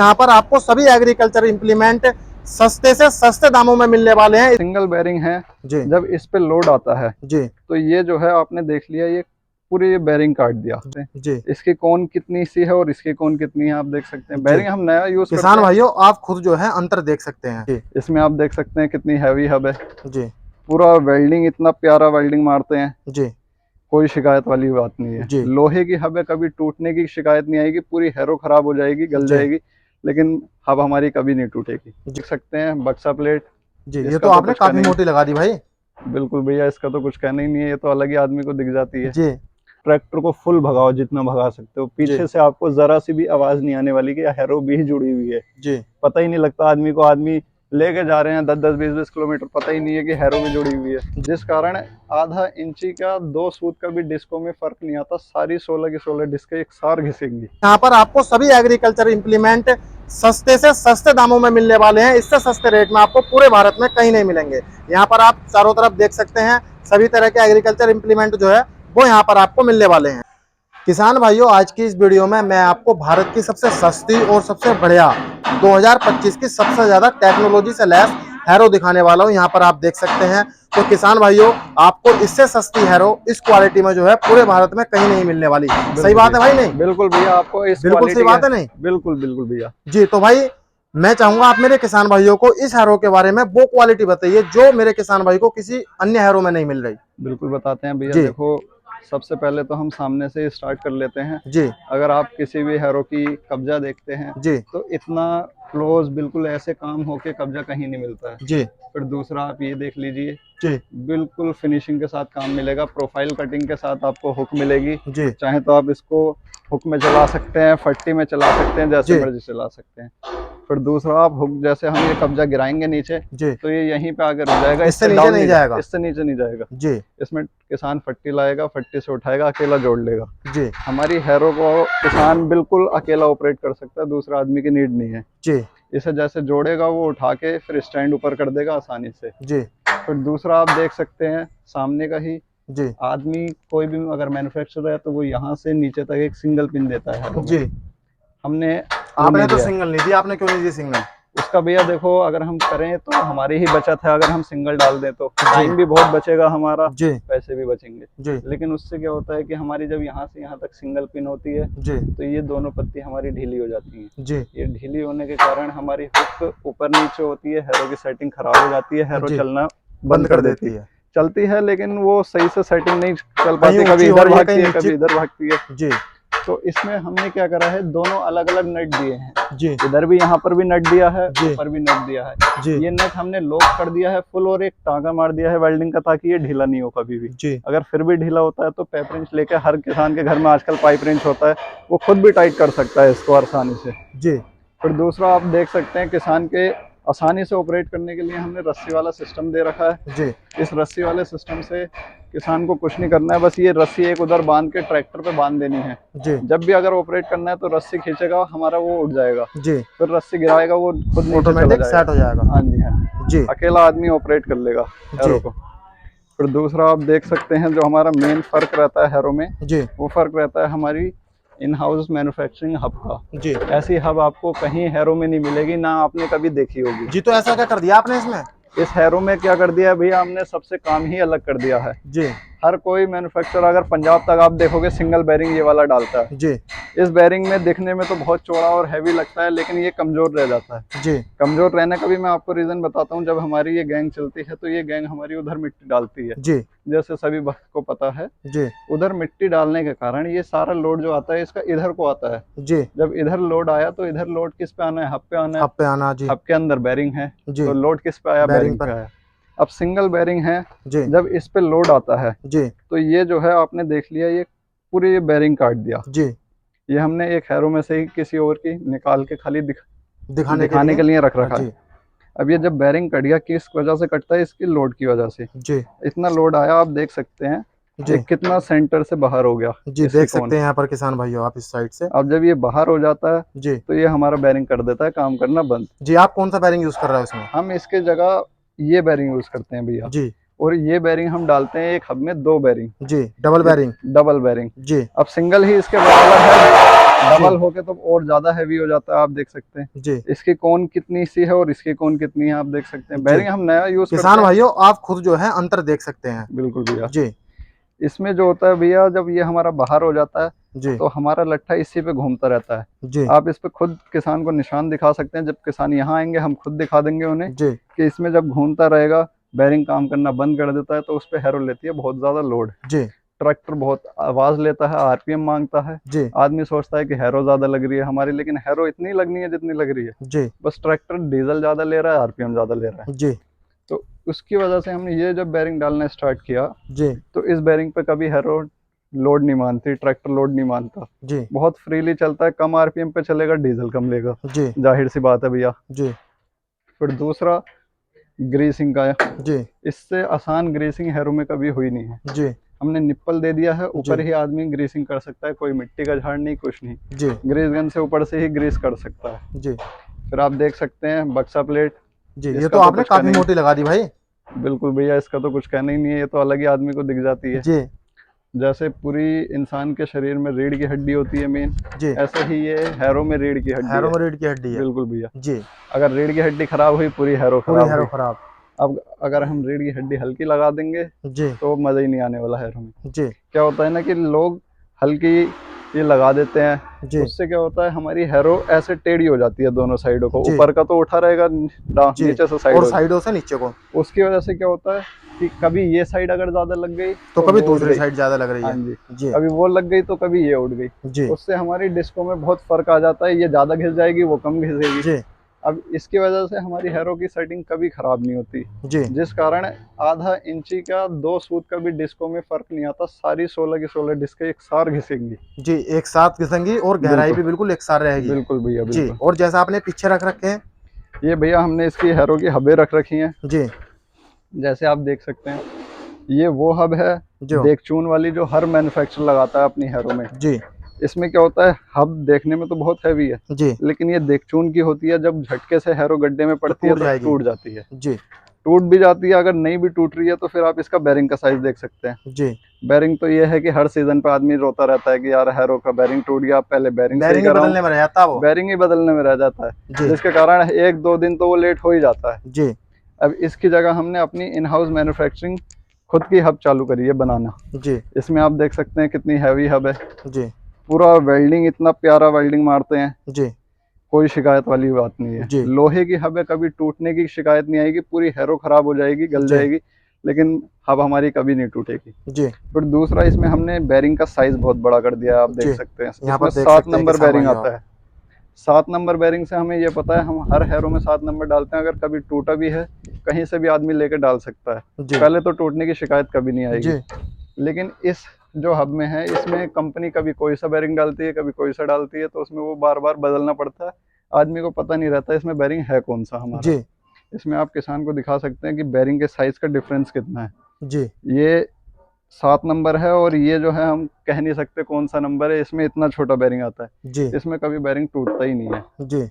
यहाँ पर आपको सभी एग्रीकल्चर इम्प्लीमेंट सस्ते से सस्ते दामों में मिलने वाले हैं। सिंगल बेरिंग है जी जब इस पे लोड आता है जी तो ये जो है आपने देख लिया, ये पूरे ये बेरिंग काट दिया। जी इसकी कौन कितनी सी है और इसकी कौन कितनी है, आप देख सकते हैं। जी बेरिंग हम नया यूज करते किसान हैं। भाइयों, आप खुद जो है अंतर देख सकते हैं। जी इसमें आप देख सकते हैं कितनी हैवी हब है। जी पूरा वेल्डिंग, इतना प्यारा वेल्डिंग मारते हैं, जी कोई शिकायत वाली बात नहीं है। जी लोहे की हब है, कभी टूटने की शिकायत नहीं आएगी। पूरी हैरो खराब हो जाएगी, गल जी जाएगी, लेकिन हब हमारी कभी नहीं टूटेगी। देख सकते हैं बक्सा प्लेट, जी ये इसका तो तो आपने कुछ काफी कहना ही, मोटी लगा दी भाई। बिल्कुल भैया, इसका तो कुछ कहना ही नहीं है। ये तो अलग ही आदमी को दिख जाती है। जी ट्रैक्टर को फुल भगाओ, जितना भगा सकते हो, जी पीछे से आपको जरा सी भी आवाज नहीं आने वाली कि हैरो भी जुड़ी हुई है। जी पता ही नहीं लगता आदमी को, आदमी लेके जा रहे हैं 10-10 20-20 किलोमीटर, पता ही नहीं है कि हैरो में जुड़ी हुई है। जिस कारण आधा इंची का 2 सूत का भी डिस्कों में फर्क नहीं आता, सारी 16 की 16 डिस्कें एक साथ घिसेंगी। यहाँ पर आपको सभी एग्रीकल्चर इम्प्लीमेंट सस्ते से सस्ते दामों में मिलने वाले हैं। इससे सस्ते रेट में आपको पूरे भारत में कहीं नहीं मिलेंगे। यहाँ पर आप चारों तरफ देख सकते हैं, सभी तरह के एग्रीकल्चर इम्प्लीमेंट जो है वो यहाँ पर आपको मिलने वाले हैं। किसान भाइयों, आज की इस वीडियो में मैं आपको भारत की सबसे सस्ती और सबसे बढ़िया 2025 की सबसे ज्यादा टेक्नोलॉजी से लैस हैरो दिखाने वाला हूं। यहाँ पर आप देख सकते हैं। तो किसान भाइयों, आपको इससे सस्ती हैरो इस क्वालिटी में जो है पूरे भारत में कहीं नहीं मिलने वाली। सही बात है भाई? नहीं बिल्कुल भैया, आपको इस बिल्कुल सही बात है। नहीं बिल्कुल बिल्कुल भैया जी। तो भाई, मैं चाहूंगा आप मेरे किसान भाइयों को इस हैरो के बारे में वो क्वालिटी बताइए जो मेरे किसान भाई को किसी अन्य हैरो में नहीं मिल रही। बिल्कुल बताते हैं भैया। जी देखो, सबसे पहले तो हम सामने से स्टार्ट कर लेते हैं। जी अगर आप किसी भी हैरो की कब्जा देखते हैं जी तो इतना क्लोज, बिल्कुल ऐसे काम होके कब्जा कहीं नहीं मिलता है। जी फिर दूसरा आप ये देख लीजिए, जी बिल्कुल फिनिशिंग के साथ काम मिलेगा। प्रोफाइल कटिंग के साथ आपको हुक मिलेगी। जी चाहे तो आप इसको हुक में चला सकते हैं, फट्टी में चला सकते हैं, जैसे जी मर्जी चला सकते हैं। फिर दूसरा, आप हुक, जैसे हम ये कब्जा गिराएंगे नीचे जी तो ये यहीं पे आके रुक जाएगा, इससे इससे नीचे डाउन नहीं नहीं जाएगा। इससे नीचे नहीं जाएगा। जी इसमें किसान फट्टी लाएगा, फट्टी से उठाएगा, अकेला जोड़ लेगा। जी हमारी हैरो को किसान बिल्कुल अकेला ऑपरेट कर सकता है, दूसरा आदमी की नीड नहीं है। जी इसे जैसे जोड़ेगा वो उठा के फिर स्टैंड ऊपर कर देगा आसानी से। जी फिर दूसरा आप देख सकते हैं सामने का ही, जी आदमी कोई भी अगर मैन्युफैक्चरर है तो वो यहाँ से नीचे तक एक सिंगल पिन देता है हैरो में। जी हमने वो आपने नहीं तो दिया। सिंगल नहीं दी, आपने क्यों नहीं दी सिंगल? उसका भैया देखो, अगर हम करें तो हमारी ही बचत है। अगर हम सिंगल डाल दें तो जी टाइम भी बहुत बचेगा हमारा, जी पैसे भी बचेंगे। जी लेकिन उससे क्या होता है कि हमारी जब यहाँ से यहाँ तक सिंगल पिन होती है जी तो ये दोनों पत्ती हमारी ढीली हो जाती हैं। जी ये ढीली होने के कारण हमारी हुक ऊपर नीचे होती है, हैरो की सेटिंग खराब हो जाती है, हैरो जी चलना बंद बंद कर कर देती देती है। है। चलती है लेकिन वो सही से सेटिंग नहीं चल कहीं पाती, कभी ऊंची हो इधर रही है, भागती कहीं है, नीचे। कभी इधर भागती है। जी तो इसमें हमने क्या करा है, दोनों अलग अलग नट दिए हैं। जी इधर भी, यहाँ पर भी नट दिया है, जी ऊपर भी नट दिया है। जी ये नट हमने लॉक कर दिया है फुल, और एक टाँगा मार दिया है वेल्डिंग का, ताकि ये ढीला नहीं हो कभी भी। जी अगर फिर भी ढीला होता है तो पाइप रेंच लेके, हर किसान के घर में आजकल पाइप रेंच होता है, वो खुद भी टाइट कर सकता है इसको आसानी से। जी फिर दूसरा आप देख सकते हैं, किसान के आसानी से ऑपरेट करने के लिए हमने रस्सी वाला सिस्टम दे रखा है। जी इस रस्सी वाले सिस्टम से किसान को कुछ नहीं करना है, बस ये रस्सी एक उधर बांध के ट्रैक्टर पे बांध देनी है। जी जब भी अगर ऑपरेट करना है तो रस्सी खींचेगा हमारा, वो उठ जाएगा। जी फिर रस्सी गिराएगा, वो खुद नीचे चला ऑटोमेटिक सेट हो जाएगा। जाएगा। हाँ जी, हाँ, जी अकेला आदमी ऑपरेट कर लेगा हैरो जी को। फिर दूसरा आप देख सकते हैं, जो हमारा मेन फर्क रहता है हैरो में, जी वो फर्क रहता है हमारी इन हाउस मैन्युफैक्चरिंग हब का। जी ऐसी हब आपको कहीं हैरो में नहीं मिलेगी, ना आपने कभी देखी होगी। जी तो ऐसा क्या कर दिया आपने इसमें? इस हैरो में क्या कर दिया है भैया, हमने सबसे काम ही अलग कर दिया है। जी हर कोई मैन्युफैक्चरर, अगर पंजाब तक आप देखोगे, सिंगल बैरिंग ये वाला डालता है। जी इस बैरिंग में दिखने में तो बहुत चौड़ा और हैवी लगता है, लेकिन ये कमजोर रह जाता है। जी कमजोर रहने का भी मैं आपको रीजन बताता हूँ। जब हमारी ये गैंग चलती है तो ये गैंग हमारी उधर मिट्टी डालती है, जी जैसे सभी भक्त को पता है। जी उधर मिट्टी डालने के कारण ये सारा लोड जो आता है इसका इधर को आता है। जी जब इधर लोड आया तो इधर लोड किस पे आना है, हब पे आना है। हब पे आना। जी हब के अंदर बैरिंग है, जी तो लोड किस पे आया, बैरिंग बैरिंग पे पर। आया। अब सिंगल बैरिंग है, जी जब इस पे लोड आता है जी तो ये जो है आपने देख लिया, ये पूरे ये बैरिंग काट दिया। जी ये हमने एक हैरो में से ही किसी और की निकाल के खाली दिखाने के लिए रख हाँ, रखा जी है। अब ये जब बैरिंग कट गया, किस वजह से कटता है, इसकी लोड की वजह से। जी इतना लोड आया, आप देख सकते हैं जी ये कितना सेंटर से बाहर हो गया। जी इसकी देख कौन, सकते हैं यहाँ पर किसान भाइयों आप इस साइड से। अब जब ये बाहर हो जाता है जी तो ये हमारा बैरिंग कर देता है काम करना बंद। जी आप कौन सा बैरिंग यूज कर रहे हो इसमें? हम इसके जगह ये बैरिंग यूज करते हैं भैया। जी और ये बैरिंग हम डालते हैं एक हब में 2 बैरिंग। जी डबल बैरिंग। Double bearing. जी अब सिंगल ही इसके बराबर है, डबल होके तो और ज्यादा हैवी हो जाता है, आप देख सकते हैं। जी इसकी कौन कितनी सी है और इसकी कौन कितनी है, आप देख सकते हैं। बैरिंग हम नया यूज करते किसान हैं। भाइयों आप खुद जो है अंतर देख सकते हैं। बिल्कुल भैया। जी इसमें जो होता है भैया, जब ये हमारा बाहर हो जाता है जी तो हमारा लट्ठा इसी पे घूमता रहता है। जी आप इस पे खुद किसान को निशान दिखा सकते हैं। जब किसान यहाँ आएंगे हम खुद दिखा देंगे उन्हें जी कि इसमें जब घूमता रहेगा, बैरिंग काम करना बंद कर देता है तो उस पे हैरो लेती है बहुत ज्यादा लोड। जी ट्रैक्टर बहुत आवाज लेता है, आरपीएम मांगता है। जी आदमी सोचता है कि हैरो ज्यादा लग रही है हमारी, लेकिन हैरो इतनी लगनी है जितनी लग रही है। जी बस ट्रैक्टर डीजल ज्यादा ले रहा है, आरपीएम ज्यादा ले रहा है। जी तो उसकी वजह से हमने ये जब बैरिंग डालना स्टार्ट किया जी तो इस बैरिंग पे कभी हैरो लोड नहीं मानती, ट्रैक्टर लोड नहीं मानता। जी बहुत फ्रीली चलता है, कम आरपीएम पे चलेगा, डीजल कम लेगा, जी जाहिर सी बात है भैया। जी फिर दूसरा ग्रीसिंग का है। जी इससे आसान ग्रीसिंग हैरो में कभी हुई नहीं है। जी हमने निप्पल दे दिया है, जी ऊपर ही आदमी ग्रीसिंग कर सकता है, कोई मिट्टी का झाड़ नहीं, कुछ नहीं। जी ग्रीस गन से ऊपर से ही ग्रीस कर सकता है। जी फिर आप देख सकते हैं बक्सा प्लेट। जी ये इसका तो आपने कुछ काफी कहना मोटी लगा दी भाई। ही बिल्कुल भैया, इसका तो कुछ कहना ही नहीं है, ये तो अलग ही आदमी को दिख जाती है। जी जैसे पूरी इंसान के शरीर में रीढ़ की हड्डी होती है मेन, जी ऐसे ही ये हैरो में रीढ़ की हड्डी है। हैरो में रीढ़ की हड्डी है। बिल्कुल भैया। जी अगर रीढ़ की हड्डी खराब हुई, पूरी हैरो पूरी खराब हैरो हुई। खराब। अब अगर हम रीढ़ की हड्डी हल्की लगा देंगे जी तो मज़ा ही नहीं आने वाला हैरो में। जी क्या होता है ना कि लोग हल्की ये लगा देते हैं, जी उससे क्या होता है हमारी हैरो ऐसे टेढ़ी हो जाती है दोनों साइडों को। जी ऊपर का तो उठा रहेगा, जी नीचे से साइड और हो जाए। साइडों से नीचे को, उसकी वजह से क्या होता है कि कभी ये साइड अगर ज्यादा लग गई तो तो कभी वो उड़ दूसरी गई। साइड ज्यादा लग रही हाँ है। जी। जी कभी वो लग गई तो कभी ये उड़ गई। जी उससे हमारी डिस्को में बहुत फर्क आ जाता है, ये ज्यादा घिस जाएगी, वो कम घिसेगी। जी अब इसकी वजह से हमारी हैरो की सेटिंग कभी खराब नहीं होती, जी जिस कारण आधा इंची का 2 सूत का भी डिस्को में फर्क नहीं आता। सारी 16 की 16 डिस्कें एक साथ घिसेंगी। जी एक साथ घिसेंगी और गहराई बिल्कुल भी बिल्कुल एक साथ रहेगी। बिल्कुल भैया जी बिल्कुल। और जैसा आपने पीछे रख रखे हैं। ये भैया हमने इसकी हैरो की हबें रख रखी हैं। जी जैसे आप देख सकते हैं, ये वो हब है जो देगचून वाली जो हर मैन्युफैक्चर लगाता है अपनी हैरो में। जी इसमें क्या होता है, हब देखने में तो बहुत हैवी है, जी लेकिन ये देगचून की होती है। जब झटके से हैरो गड्ढे में पड़ती है टूट तो जाएगी। टूट जाती है। जी टूट भी जाती है, अगर नहीं भी टूट रही है तो फिर आप इसका बैरिंग का साइज देख सकते हैं। जी बैरिंग तो ये है कि हर सीजन पे आदमी रोता रहता है कि यार हैरो का बैरिंग टूट गया, पहले बैरिंग सही बैरिंग ही कराऊं। बदलने में रह जाता वो। बैरिंग ही बदलने में रह जाता है, जी जिसके कारण 1-2 दिन तो वो लेट हो ही जाता है। जी अब इसकी जगह हमने अपनी इन हाउस मैन्युफैक्चरिंग खुद की हब चालू करी है बनाना। जी इसमें आप देख सकते हैं कितनी हैवी हब है। जी पूरा वेल्डिंग, इतना प्यारा वेल्डिंग मारते हैं, जी कोई शिकायत वाली बात नहीं है। जी लोहे की हब है, कभी टूटने की शिकायत नहीं आएगी। पूरी हैरो खराब हो जाएगी, गल जी जाएगी, लेकिन हब हमारी कभी नहीं टूटेगी। जी फिर दूसरा, इसमें हमने बैरिंग का साइज बहुत बड़ा कर दिया है, आप जी देख सकते हैं। यहाँ इसमें पर देख 7 सकते हैं नंबर किसान बैरिंग भाइयों आता है। 7 नंबर बैरिंग से हमें ये पता है, हम हर हैरो में 7 नंबर डालते हैं। अगर कभी टूटा भी है, कहीं से भी आदमी लेके डाल सकता है, जी पहले तो टूटने की शिकायत कभी नहीं आएगी। जी लेकिन इस जो हब में है, इसमें कंपनी कभी कोई सा बैरिंग डालती है, कभी कोई सा डालती है, तो उसमें वो बार बार बदलना पड़ता है। आदमी को पता नहीं रहता इसमें बैरिंग है कौन सा हमारा। जी इसमें आप किसान को दिखा सकते हैं कि बैरिंग के साइज का डिफरेंस कितना है। जी ये 7 नंबर है और ये जो है हम कह नहीं सकते कौन सा नंबर है, इसमें इतना छोटा बैरिंग आता है। जी इसमें कभी बैरिंग टूटता ही नहीं है। जी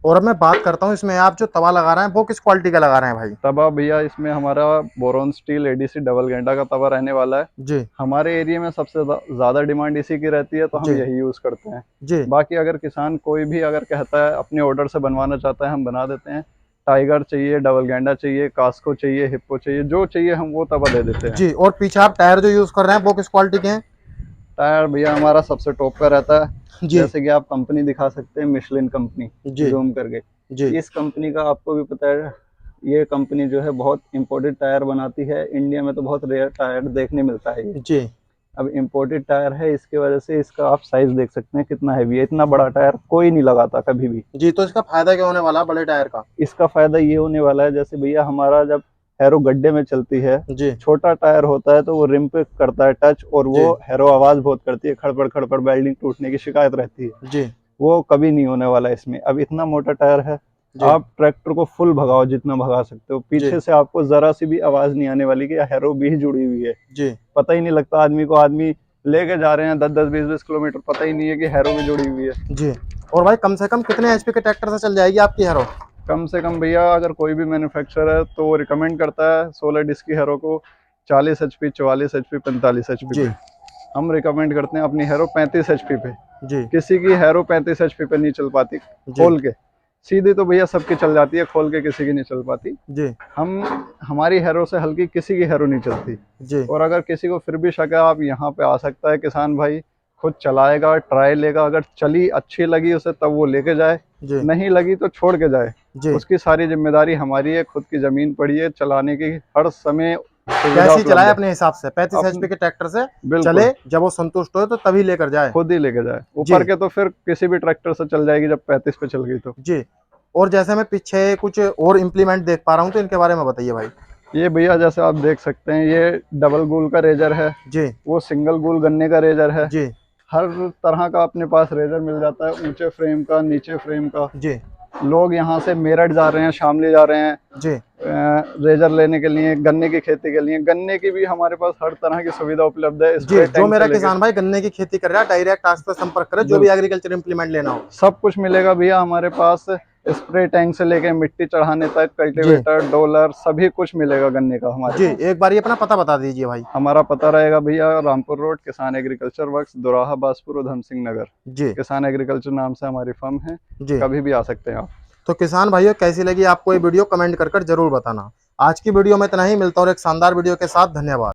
और अब मैं बात करता हूँ इसमें आप जो तवा लगा रहे हैं वो किस क्वालिटी का लगा रहे हैं भाई। तवा भैया इसमें हमारा बोरोन स्टील एडीसी डबल गेंडा का तवा रहने वाला है। जी हमारे एरिया में सबसे ज्यादा डिमांड इसी की रहती है, तो हम जी यही यूज करते हैं। जी बाकी अगर किसान कोई भी अगर कहता है अपने ऑर्डर से बनवाना चाहता है, हम बना देते हैं। टाइगर चाहिए, डबल गेंडा चाहिए, कास्को चाहिए, हिप्पो चाहिए, जो चाहिए हम वो तवा दे देते हैं। जी और पीछे आप टायर जो यूज कर रहे हैं वो किस क्वालिटी के हैं। टायर भैया हमारा सबसे टॉप का रहता है। जी जैसे कि आप कंपनी दिखा सकते हैं, मिशलिन कंपनी, जी जूम करके। जी इस कंपनी का आपको भी पता है, ये कंपनी जो है बहुत इंपोर्टेड टायर बनाती है। इंडिया में तो बहुत रेयर टायर देखने मिलता है ये। जी अब इंपोर्टेड टायर है, इसके वजह से इसका आप साइज देख सकते हैं कितना हैवी है। इतना बड़ा टायर कोई नहीं लगाता कभी भी। जी तो इसका फायदा क्या होने वाला है बड़े टायर का। इसका फायदा ये होने वाला है, जैसे भैया हमारा जब हैरो गड्ढे में चलती है, जी छोटा टायर होता है तो वो रिम पे करता है टच, और वो जी हैरो आवाज बहुत करती है, खड़पड़ खड़पड़, वेल्डिंग टूटने की शिकायत रहती है। जी वो कभी नहीं होने वाला इसमें। अब इतना मोटा टायर है, जी आप ट्रैक्टर को फुल भगाओ जितना भगा सकते हो, जी पीछे से आपको जरा सी भी आवाज नहीं आने वाली कि हैरो भी जुड़ी हुई है। जी पता ही नहीं लगता आदमी को, आदमी लेके जा रहे हैं 10-10, 20-20 किलोमीटर, पता ही नहीं है कि हैरो में जुड़ी हुई है। जी और भाई कम से कम कितने एचपी के ट्रैक्टर से चल जाएगी आपकी हैरो। कम से कम भैया अगर कोई भी मैन्युफैक्चरर है तो वो रिकमेंड करता है 16 डिस्क की हैरो को 40 HP, 44 HP, 45 HP जी पे। हम रिकमेंड करते हैं अपनी हैरो 35 HP पे। जी किसी की हैरो 35 HP पे नहीं चल पाती खोल के, सीधी तो भैया सबकी चल जाती है, खोल के किसी की नहीं चल पाती। जी हमारी हैरो से हल्की किसी की हैरो नहीं चलती। जी और अगर किसी को फिर भी शक है, आप यहाँ पे आ सकता है किसान भाई, खुद चलाएगा, ट्राई लेगा, अगर चली अच्छी लगी उसे तब वो लेके जाए, जी नहीं लगी तो छोड़ के जाए। जी। उसकी सारी जिम्मेदारी हमारी है, खुद की जमीन पड़ी है, चलाने की हर समय सुविधा कैसी उपलब्ध चलाए है। अपने हिसाब से, 35 अपन HP के ट्रैक्टर से बिल्कुल चले, जब वो संतुष्ट हो तो तभी लेकर जाए। खुद ही लेके जाए। जी ऊपर के तो फिर किसी भी ट्रैक्टर से चल जाएगी जब 35 पे चल गई तो। जी। और जैसे मैं पीछे कुछ और इम्प्लीमेंट देख पा रहा हूँ, तो इनके बारे में बताइए भाई। ये भैया जैसे आप देख सकते हैं, ये डबल गूल का रेजर है, जी वो सिंगल गूल गन्ने का रेजर है। जी हर तरह का अपने पास रेजर मिल जाता है, ऊंचे फ्रेम का, नीचे फ्रेम का। जी लोग यहाँ से मेरठ जा रहे हैं, शामली जा रहे हैं जी रेजर लेने के लिए, गन्ने की खेती के लिए। गन्ने की भी हमारे पास हर तरह की सुविधा उपलब्ध है, जी। स्प्रे जो टैंक से मेरा लेके। किसान भाई गन्ने की खेती कर रहा है, डायरेक्ट आज तक संपर्क करे, जो भी एग्रीकल्चर इम्प्लीमेंट लेना हो। सब कुछ मिलेगा भैया हमारे पास, स्प्रे टैंक से लेके मिट्टी चढ़ाने तक, जी कल्टीवेटर, डोलर, सभी कुछ मिलेगा गन्ने का हमारे जी। पास। एक बार ये अपना पता बता दीजिए भाई। हमारा पता रहेगा भैया रामपुर रोड, किसान एग्रीकल्चर वर्क्स, दोराहा, बाजपुर, उधम सिंह नगर। जी किसान एग्रीकल्चर नाम से हमारी फर्म है, जी। कभी भी आ सकते हैं आप। तो किसान भाइयों, कैसी लगी आपको ये वीडियो, कमेंट कर जरूर बताना। आज की वीडियो में इतना ही, मिलता हूँ एक शानदार वीडियो के साथ। धन्यवाद।